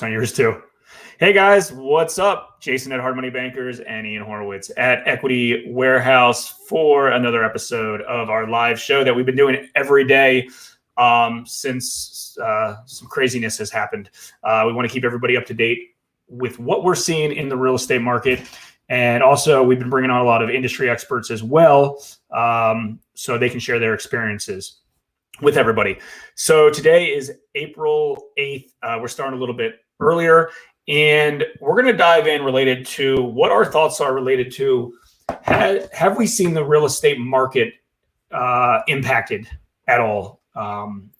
On yours too. Hey guys, what's up? Jason at Hard Money Bankers and Ian Horowitz at Equity Warehouse for another episode of our live show that we've been doing every day since some craziness has happened. We want to keep everybody up to date with what we're seeing in the real estate market. And also we've been bringing on a lot of industry experts as well, so they can share their experiences with everybody. So today is April 8th. We're starting a little bit earlier, and we're going to dive in related to what our thoughts are related to have we seen the real estate market impacted at all currently?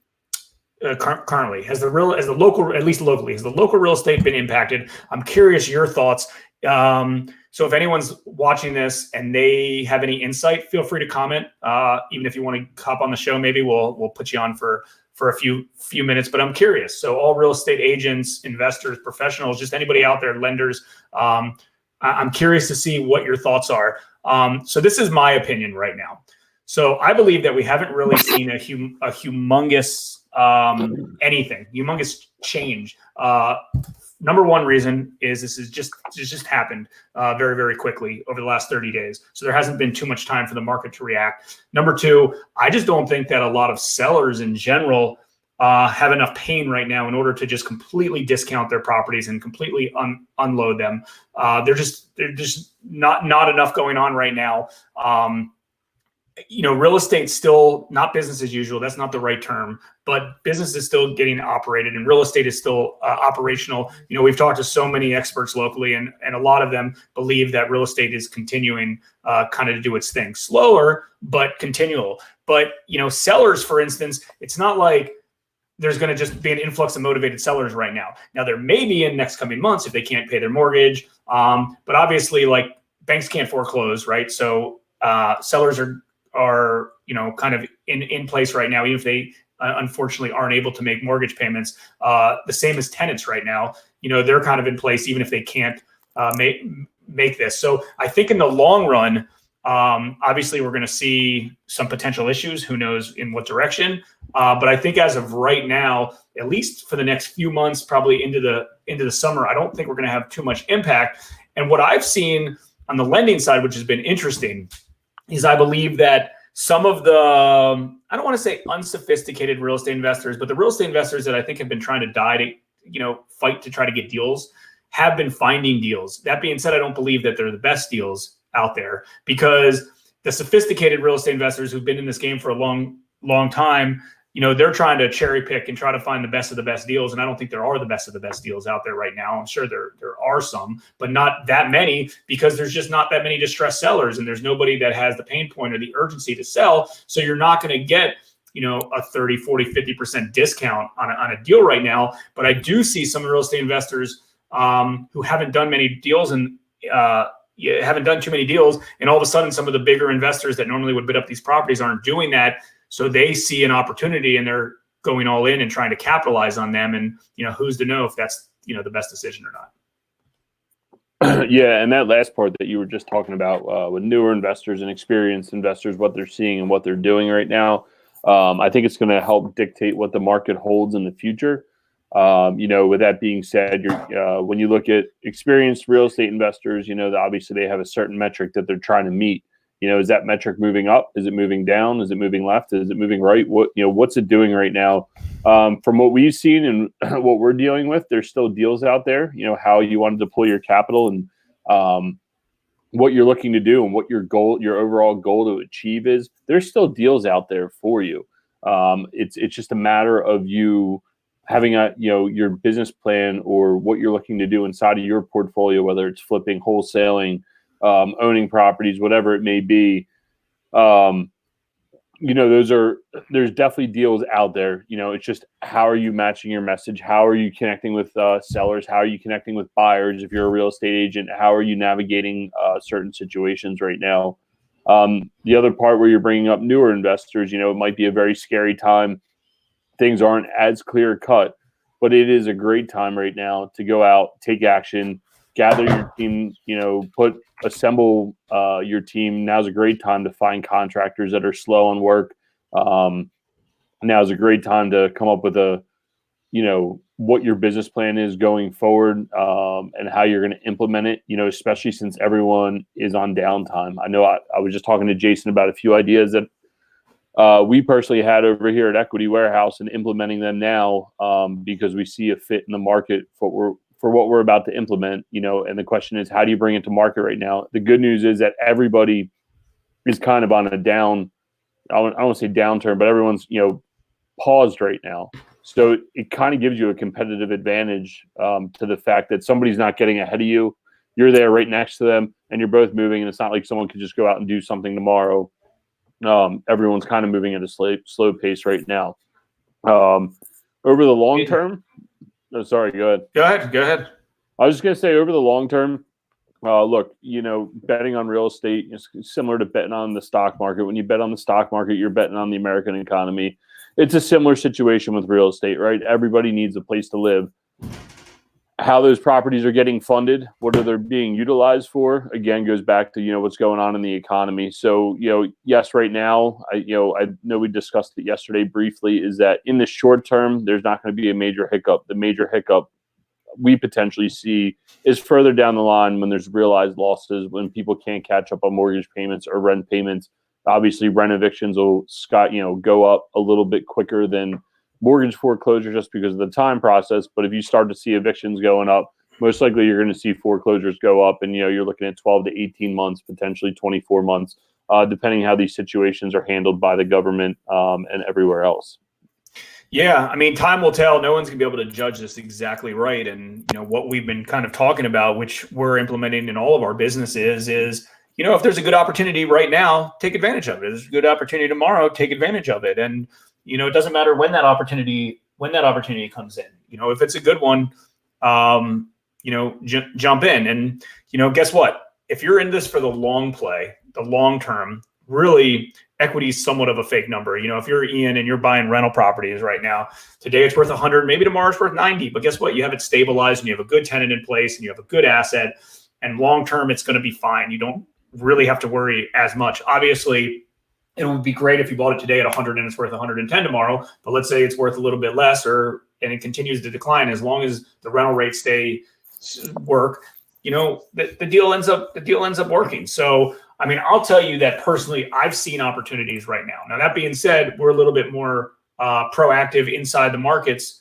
Has the local real estate been impacted? I'm curious your thoughts. So if anyone's watching this and they have any insight, feel free to comment. Even if you want to hop on the show, maybe we'll put you on for a few minutes. But I'm curious. So all real estate agents, investors, professionals, just anybody out there, lenders, I'm curious to see what your thoughts are. So this is my opinion right now. So I believe that we haven't really seen a humongous humongous change. Number one reason is this just happened very, very quickly over the last 30 days. So there hasn't been too much time for the market to react. Number two, I just don't think that a lot of sellers in general have enough pain right now in order to just completely discount their properties and completely unload them. There's just not enough going on right now. Real estate's still not business as usual. That's not the right term, but business is still getting operated and real estate is still operational. We've talked to so many experts locally, and a lot of them believe that real estate is continuing kind of to do its thing, slower, but continual. But, sellers, for instance, it's not like there's going to just be an influx of motivated sellers right now. Now, there may be in next coming months if they can't pay their mortgage. But obviously, like, banks can't foreclose, right? So sellers are kind of in place right now, even if they unfortunately aren't able to make mortgage payments. The same as tenants right now, they're kind of in place even if they can't make this. So I think in the long run, obviously we're going to see some potential issues. Who knows in what direction? But I think as of right now, at least for the next few months, probably into the summer, I don't think we're going to have too much impact. And what I've seen on the lending side, which has been interesting, is I believe that some of the, I don't want to say unsophisticated real estate investors, but the real estate investors that I think have been trying to fight to try to get deals, have been finding deals. That being said, I don't believe that they're the best deals out there, because the sophisticated real estate investors who've been in this game for a long time, they're trying to cherry pick and try to find the best of the best deals. And I don't think there are the best of the best deals out there right now. I'm sure there are some, but not that many, because there's just not that many distressed sellers, and there's nobody that has the pain point or the urgency to sell. So you're not going to get, a 30, 40, 50% discount on a deal right now. But I do see some real estate investors who haven't done many deals and haven't done too many deals. And all of a sudden, some of the bigger investors that normally would bid up these properties aren't doing that. So they see an opportunity and they're going all in and trying to capitalize on them. And, who's to know if that's, the best decision or not. Yeah. And that last part that you were just talking about with newer investors and experienced investors, what they're seeing and what they're doing right now, I think it's going to help dictate what the market holds in the future. With that being said, when you look at experienced real estate investors, obviously they have a certain metric that they're trying to meet. Is that metric moving up? Is it moving down? Is it moving left? Is it moving right? What's it doing right now? From what we've seen and what we're dealing with, there's still deals out there. How you want to deploy your capital and what you're looking to do and what your overall goal to achieve is. There's still deals out there for you. It's just a matter of you having your business plan or what you're looking to do inside of your portfolio, whether it's flipping, wholesaling, owning properties, whatever it may be. There's definitely deals out there. It's just, how are you matching your message? How are you connecting with sellers? How are you connecting with buyers? If you're a real estate agent, how are you navigating certain situations right now? The other part where you're bringing up newer investors, it might be a very scary time. Things aren't as clear cut, but it is a great time right now to go out, take action, gather your team, assemble your team. Now's a great time to find contractors that are slow on work. Now's a great time to come up with a what your business plan is going forward, and how you're going to implement it, especially since everyone is on downtime. I know I was just talking to Jason about a few ideas that we personally had over here at Equity Warehouse and implementing them now, because we see a fit in the market for what we're about to implement, and the question is, how do you bring it to market right now? The good news is that everybody is kind of on a down, I don't want to say downturn, but everyone's, paused right now. So it kind of gives you a competitive advantage, to the fact that somebody's not getting ahead of you. You're there right next to them and you're both moving, and it's not like someone could just go out and do something tomorrow. Everyone's kind of moving at a slow pace right now. Over the long term, sorry, go ahead. Go ahead. I was just going to say, over the long term, look, betting on real estate is similar to betting on the stock market. When you bet on the stock market, you're betting on the American economy. It's a similar situation with real estate, right? Everybody needs a place to live. How those properties are getting funded, what are they being utilized for, again, goes back to, what's going on in the economy. So, yes, right now, I know we discussed it yesterday briefly, is that in the short term, there's not going to be a major hiccup. The major hiccup we potentially see is further down the line, when there's realized losses, when people can't catch up on mortgage payments or rent payments. Obviously, rent evictions will go up a little bit quicker than mortgage foreclosure, just because of the time process. But if you start to see evictions going up, most likely you're going to see foreclosures go up, and you're looking at 12 to 18 months, potentially 24 months, depending how these situations are handled by the government, and everywhere else. Yeah, I mean, time will tell. No one's gonna be able to judge this exactly right. And what we've been kind of talking about, which we're implementing in all of our businesses, is if there's a good opportunity right now, take advantage of it. If there's a good opportunity tomorrow, take advantage of it. And it doesn't matter when that opportunity comes in. If it's a good one, jump in. And guess what? If you're in this for the long play, the long term, really, equity is somewhat of a fake number. If you're Ian and you're buying rental properties right now, today it's worth 100, maybe tomorrow it's worth 90. But guess what? You have it stabilized and you have a good tenant in place and you have a good asset. And long term, it's going to be fine. You don't really have to worry as much. Obviously, it would be great if you bought it today at 100 and it's worth 110 tomorrow. But let's say it's worth a little bit less, and it continues to decline. As long as the rental rates work, the deal ends up working. So, I mean, I'll tell you that personally, I've seen opportunities right now. Now, that being said, we're a little bit more proactive inside the markets,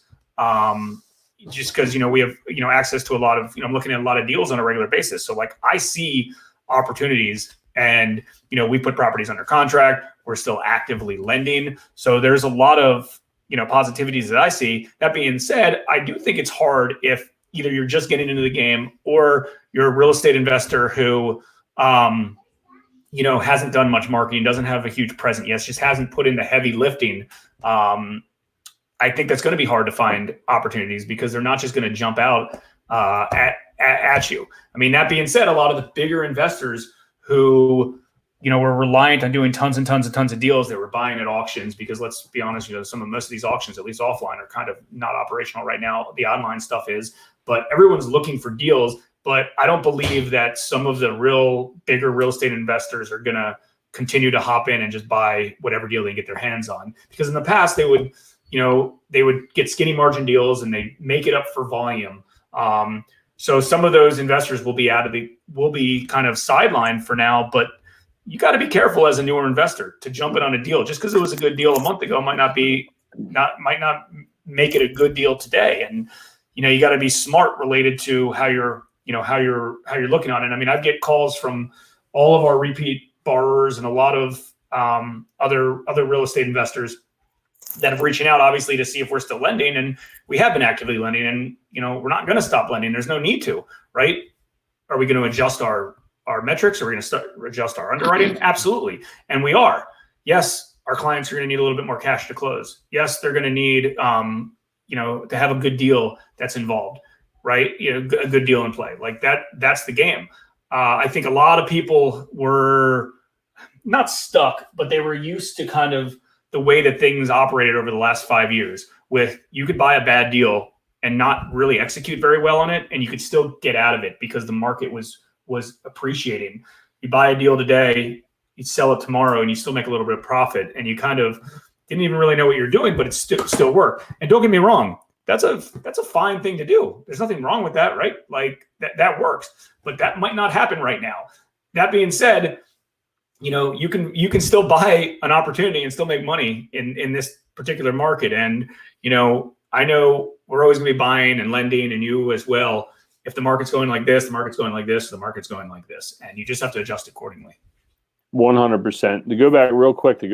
just because we have access to a lot of I'm looking at a lot of deals on a regular basis. So like, I see opportunities, and we put properties under contract. We're still actively lending. So there's a lot of positivities that I see. That being said, I do think it's hard if either you're just getting into the game or you're a real estate investor who hasn't done much marketing, doesn't have a huge presence yet, just hasn't put in the heavy lifting. I think that's going to be hard to find opportunities, because they're not just going to jump out at you. I mean, that being said, a lot of the bigger investors who were reliant on doing tons and tons of deals, they were buying at auctions, because let's be honest, most of these auctions, at least offline, are kind of not operational right now. The online stuff is, but everyone's looking for deals. But I don't believe that some of the bigger real estate investors are going to continue to hop in and just buy whatever deal they get their hands on, because in the past they would get skinny margin deals and they make it up for volume. So some of those investors will be kind of sidelined for now, but you got to be careful as a newer investor to jump in on a deal. Just because it was a good deal a month ago might not make it a good deal today. And you got to be smart related to how you're looking on it. I mean, I get calls from all of our repeat borrowers and a lot of other real estate investors that are reaching out, obviously, to see if we're still lending. And we have been actively lending, and we're not going to stop lending. There's no need to, right? Are we going to adjust our metrics? Are we going to adjust our underwriting? Absolutely. And we are. Yes, our clients are going to need a little bit more cash to close. Yes, they're going to need to have a good deal that's involved, right? A good deal in play. Like that's the game. I think a lot of people were not stuck, but they were used to kind of the way that things operated over the last 5 years, with you could buy a bad deal and not really execute very well on it, and you could still get out of it because the market was appreciating. You buy a deal today, you sell it tomorrow, and you still make a little bit of profit, and you kind of didn't even really know what you're doing, but it still worked. And don't get me wrong, that's a fine thing to do. There's nothing wrong with that, right? Like that works, but that might not happen right now. That being said, you can still buy an opportunity and still make money in this particular market. And, I know we're always going to be buying and lending, and you as well. If the market's going like this, the market's going like this, the market's going like this, and you just have to adjust accordingly. 100%. To go back real quick, to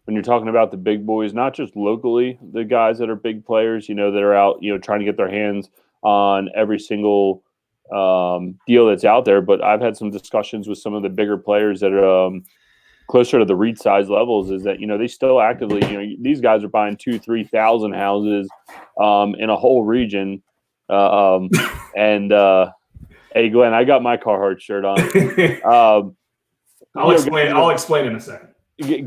when you're talking about the big boys, not just locally, the guys that are big players, that are out, trying to get their hands on every single deal that's out there. But I've had some discussions with some of the bigger players that are closer to the REIT size levels, is that, they still actively, these guys are buying 2,000, 3,000 houses in a whole region. And hey, Glenn, I got my Carhartt shirt on. I'll explain in a second.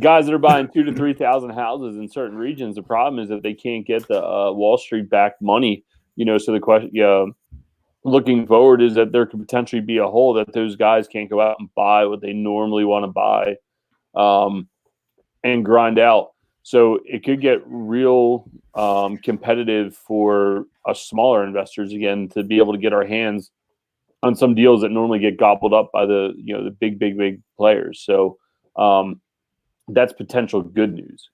Guys that are buying 2,000 to 3,000 houses in certain regions, the problem is that they can't get the Wall Street backed money. So the question, looking forward, is that there could potentially be a hole that those guys can't go out and buy what they normally want to buy, and grind out. So it could get real competitive for us smaller investors again to be able to get our hands on some deals that normally get gobbled up by the the big players. So that's potential good news.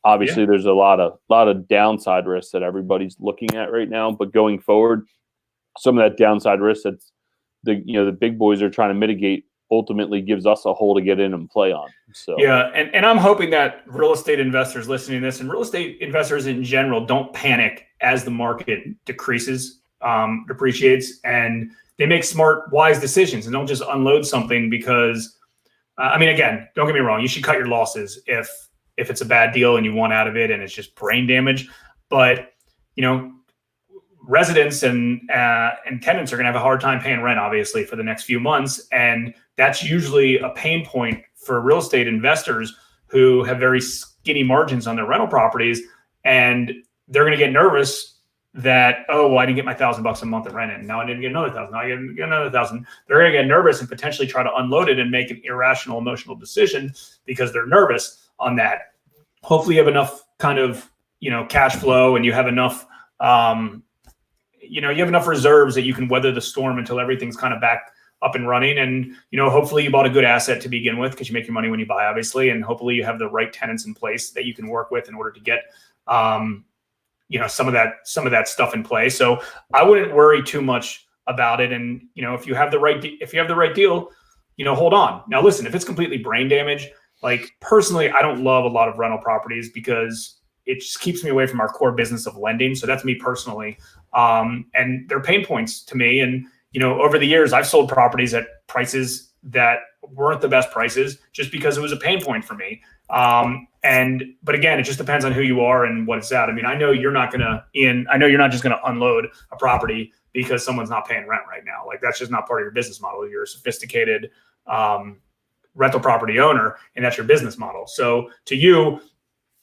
Obviously there's a lot of downside risks that everybody's looking at right now, but going forward, some of that downside risk that's the big boys are trying to mitigate ultimately gives us a hole to get in and play on. So and I'm hoping that real estate investors listening to this, and real estate investors in general, don't panic as the market depreciates, and they make smart, wise decisions and don't just unload something because again, don't get me wrong, you should cut your losses if it's a bad deal and you want out of it and it's just brain damage. But residents and tenants are going to have a hard time paying rent, obviously, for the next few months. And that's usually a pain point for real estate investors who have very skinny margins on their rental properties. And they're going to get nervous that, I didn't get my $1,000 a month of rent in. Now I didn't get another 1,000. Now I get another 1,000. They're going to get nervous and potentially try to unload it and make an irrational emotional decision because they're nervous on that. Hopefully you have enough kind of, cash flow, and you have enough, you have enough reserves that you can weather the storm until everything's kind of back up and running. And, hopefully you bought a good asset to begin with, because you make your money when you buy, obviously. And hopefully you have the right tenants in place that you can work with in order to get, some of that stuff in place. So I wouldn't worry too much about it. And, if you have the right deal, hold on. Now, listen, if it's completely brain damage, like personally, I don't love a lot of rental properties because it just keeps me away from our core business of lending. So that's me personally. And they're pain points to me. And, over the years, I've sold properties at prices that weren't the best prices just because it was a pain point for me. But again, it just depends on who you are and what it's at. I know you're not just going to unload a property because someone's not paying rent right now. Like, that's just not part of your business model. You're a sophisticated, rental property owner, and that's your business model. So to you,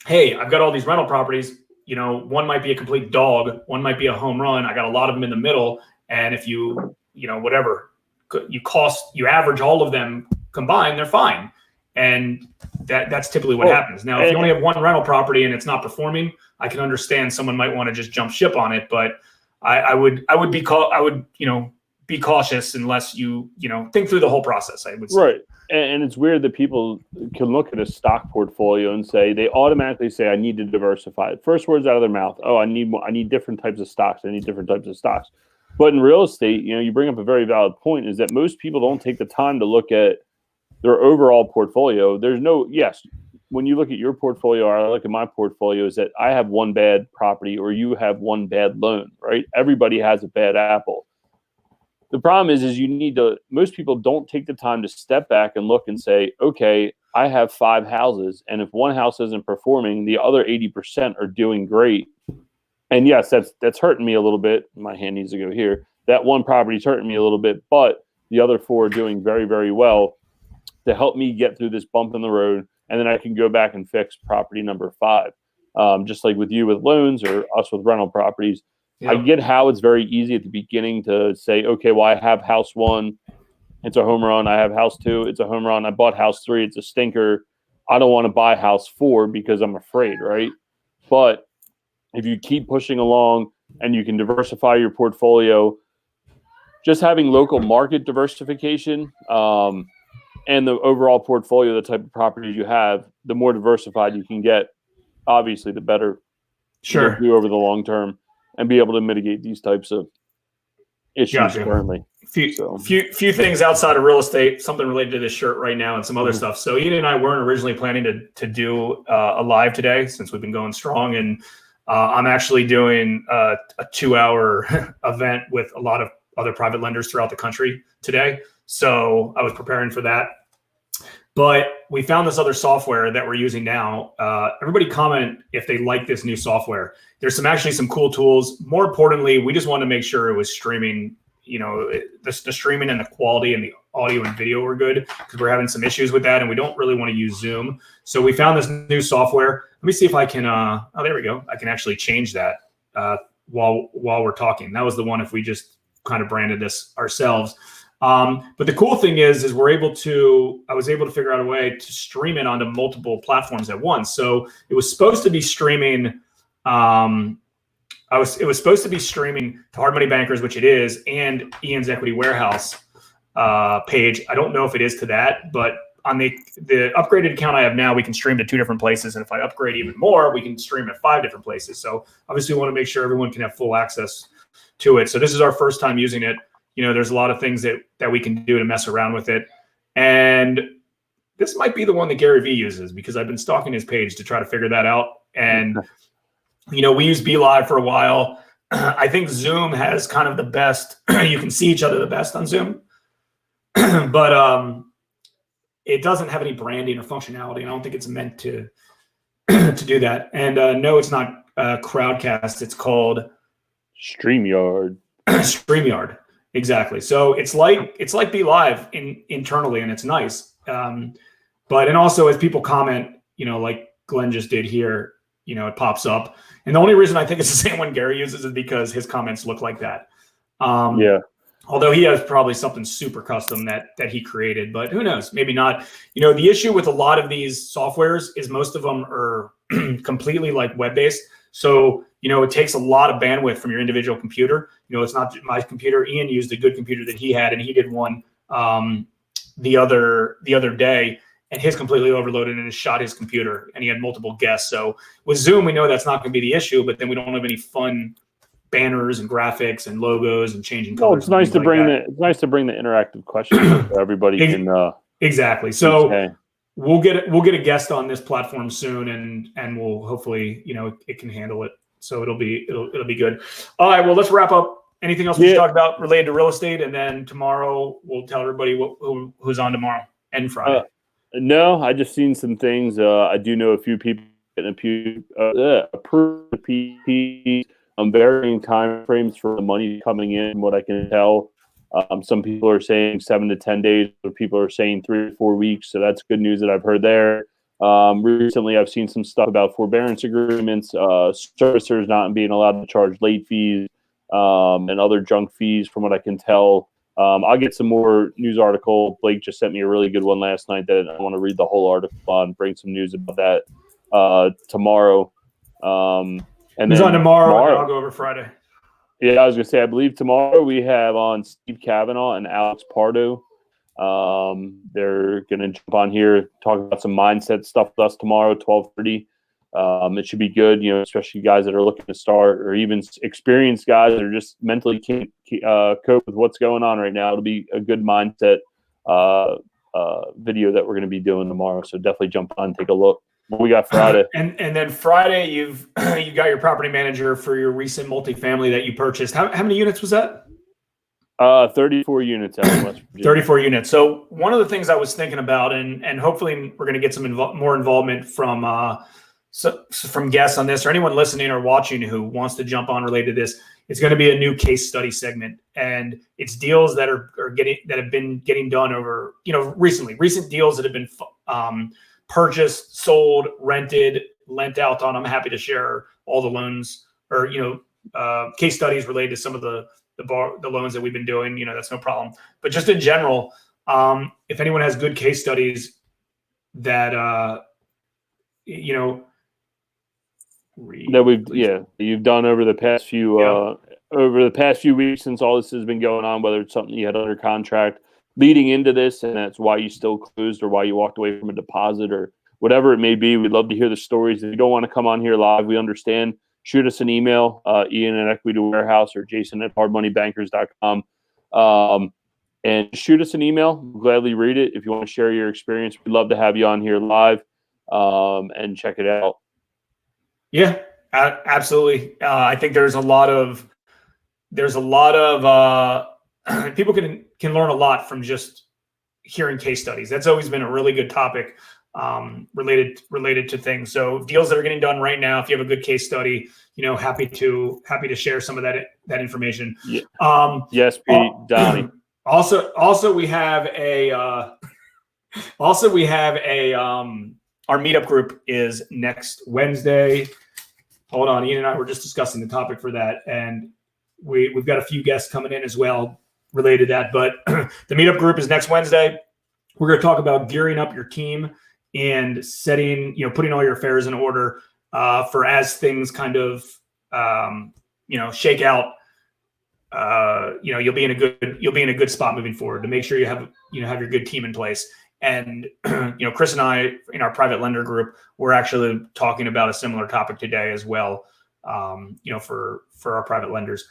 hey, I've got all these rental properties, one might be a complete dog, one might be a home run. I got a lot of them in the middle. And if you average all of them combined, they're fine. And that's typically what happens. Now, if you only have one rental property and it's not performing, I can understand someone might want to just jump ship on it. But I would be cautious unless you think through the whole process, I would say. Right. And it's weird that people can look at a stock portfolio and they automatically say, I need to diversify it. First words out of their mouth, I need different types of stocks. I need different types of stocks. But in real estate, you bring up a very valid point, is that most people don't take the time to look at their overall portfolio. When you look at your portfolio, or I look at my portfolio, is that I have one bad property or you have one bad loan, right? Everybody has a bad apple. The problem is most people don't take the time to step back and look and say, okay, I have 5 houses, and if one house isn't performing, the other 80% are doing great. And yes, that's hurting me a little bit. My hand needs to go here. That one property is hurting me a little bit, but the other 4 are doing very, very well to help me get through this bump in the road. And then I can go back and fix property number 5. Just like with you with loans or us with rental properties. Yep. I get how it's very easy at the beginning to say, okay, well, I have house 1, it's a home run. I have house 2, it's a home run. I bought house 3, it's a stinker. I don't want to buy house 4 because I'm afraid, right? But if you keep pushing along and you can diversify your portfolio, just having local market diversification and the overall portfolio, the type of properties you have, the more diversified you can get, obviously, the better you'll do over the long term and be able to mitigate these types of issues currently. Few things outside of real estate, something related to this shirt right now and some other stuff. So Ian and I weren't originally planning to do a live today since we've been going strong. And I'm actually doing a 2-hour event with a lot of other private lenders throughout the country today. So I was preparing for that. But we found this other software that we're using now. Everybody comment if they like this new software. There's actually some cool tools. More importantly, we just wanted to make sure it was streaming, the streaming and the quality and the audio and video were good, because we're having some issues with that and we don't really want to use Zoom. So we found this new software. Let me see if I can, oh, there we go. I can actually change that while we're talking. That was the one if we just kind of branded this ourselves. But the cool thing is I was able to figure out a way to stream it onto multiple platforms at once. So it was supposed to be streaming. It was supposed to be streaming to Hard Money Bankers, which it is, and Ian's Equity Warehouse page. I don't know if it is to that, but on the upgraded account I have now, we can stream to 2 different places. And if I upgrade even more, we can stream at 5 different places. So obviously we want to make sure everyone can have full access to it. So this is our first time using it. There's a lot of things that we can do to mess around with it. And this might be the one that Gary Vee uses, because I've been stalking his page to try to figure that out. And, we used BeLive for a while. I think Zoom has kind of the best, you can see each other the best on Zoom, but it doesn't have any branding or functionality. And I don't think it's meant to do that. And no, it's not Crowdcast. It's called StreamYard. StreamYard. Exactly. So it's like BeLive internally, and it's nice. And also as people comment, like Glenn just did here, it pops up. And the only reason I think it's the same one Gary uses is because his comments look like that. Although he has probably something super custom that he created, but who knows? Maybe not. The issue with a lot of these softwares is most of them are completely like web-based. So, it takes a lot of bandwidth from your individual computer. It's not my computer. Ian used a good computer that he had, and he did one the other day, and his completely overloaded and it shot his computer, and he had multiple guests. So with Zoom, we know that's not going to be the issue, but then we don't have any fun banners and graphics and logos and changing colors. Well, it's nice to bring the interactive questions so everybody can exactly. So we'll get a guest on this platform soon, and we'll hopefully it can handle it. So it'll be good. All right. Well, let's wrap up. Anything else we should talk about related to real estate, and then tomorrow we'll tell everybody who's on tomorrow and Friday. No, I just seen some things. I do know a few people getting approved PPP on varying time frames for the money coming in. What I can tell, some people are saying 7 to 10 days. Other people are saying 3 to 4 weeks. So that's good news that I've heard there. Recently, I've seen some stuff about forbearance agreements, servicers not being allowed to charge late fees and other junk fees. From what I can tell, I'll get some more news article. Blake just sent me a really good one last night that I want to read the whole article on, bring some news about that tomorrow. And then on tomorrow, I'll go over Friday. Yeah, I was going to say, I believe tomorrow we have on Steve Kavanaugh and Alex Pardo. They're going to jump on here, talk about some mindset stuff with us tomorrow, 12:30. It should be good, especially guys that are looking to start, or even experienced guys that are just mentally can't cope with what's going on right now. It'll be a good mindset video that we're going to be doing tomorrow. So definitely jump on and take a look. What we got Friday? And then Friday, you got your property manager for your recent multifamily that you purchased. How many units was that? 34 units out in West Virginia. 34 units. So one of the things I was thinking about, and hopefully we're going to get some more involvement from guests on this, or anyone listening or watching who wants to jump on related to this. It's going to be a new case study segment, and it's deals that have been getting done over recent deals that have been purchased, sold, rented, lent out on. I'm happy to share all the loans or case studies related to some of the loans that we've been doing. That's no problem. But just in general, if anyone has good case studies that you've done over the past few weeks since all this has been going on, whether it's something you had under contract leading into this and that's why you still closed or why you walked away from a deposit or whatever it may be. We'd love to hear the stories. If you don't want to come on here live, we understand. Shoot us an email, Ian at Equity Warehouse or Jason at hardmoneybankers.com. And shoot us an email. We'll gladly read it. If you want to share your experience, we'd love to have you on here live and check it out. Yeah, absolutely. I think there's a lot of people can learn a lot from just hearing case studies. That's always been a really good topic related to things. So deals that are getting done right now, if you have a good case study, happy to share some of that information. Yeah. Yes, Pete, Donnie. Also we have our meetup group is next Wednesday. Hold on, Ian and I were just discussing the topic for that, and we've got a few guests coming in as well related to that. But the meetup group is next Wednesday. We're going to talk about gearing up your team and setting, putting all your affairs in order for as things kind of, shake out. You'll be in a good spot moving forward to make sure you have your good team in place. And Chris and I in our private lender group, we're actually talking about a similar topic today as well. For our private lenders.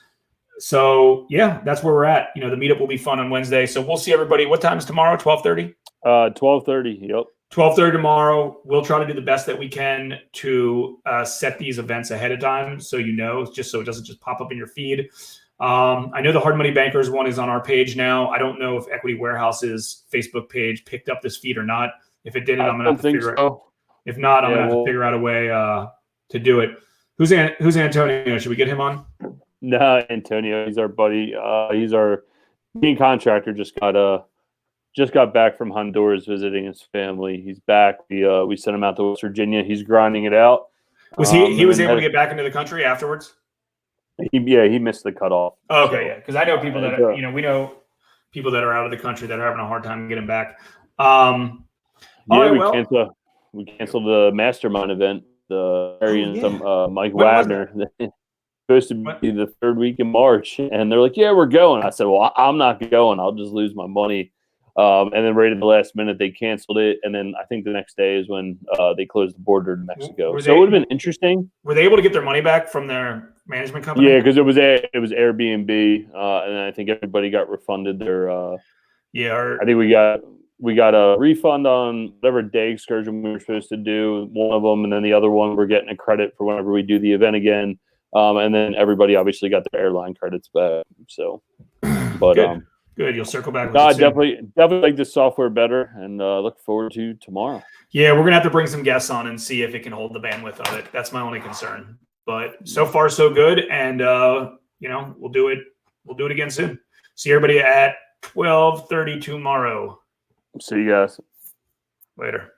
So yeah, that's where we're at. The meetup will be fun on Wednesday. So we'll see everybody. What time is tomorrow? 12:30. 12:30. Yep. 12:30 tomorrow. We'll try to do the best that we can to set these events ahead of time, so just so it doesn't just pop up in your feed. I know the Hard Money Bankers one is on our page now. I don't know if Equity Warehouse's Facebook page picked up this feed or not. If it didn't, I'm gonna have to figure it out. If not, I'm gonna have to figure out a way to do it. Who's Antonio? Should we get him on? No, Antonio. He's our buddy. He's our main contractor. Just got back from Honduras visiting his family. He's back. We sent him out to West Virginia. He's grinding it out. Was he was able to get back into the country afterwards? He missed the cutoff. Oh, okay, yeah, because I know people that we know people that are out of the country that are having a hard time getting back. We canceled the mastermind event. Mike Wagner. Supposed to be the third week in March, and they're like, "Yeah, we're going." I said, "Well, I'm not going. I'll just lose my money." And then right at the last minute, they canceled it. And then I think the next day is when they closed the border to Mexico. So it would have been interesting. Were they able to get their money back from their management company? Yeah, because it was Airbnb, and I think everybody got refunded their. I think we got a refund on whatever day excursion we were supposed to do, one of them, and then the other one we're getting a credit for whenever we do the event again. And then everybody obviously got their airline credits back. So, but Good. You'll circle back. No, I definitely like this software better, and look forward to tomorrow. Yeah, we're gonna have to bring some guests on and see if it can hold the bandwidth of it. That's my only concern. But so far, so good, and we'll do it. We'll do it again soon. See everybody at 12:30 tomorrow. See you guys later.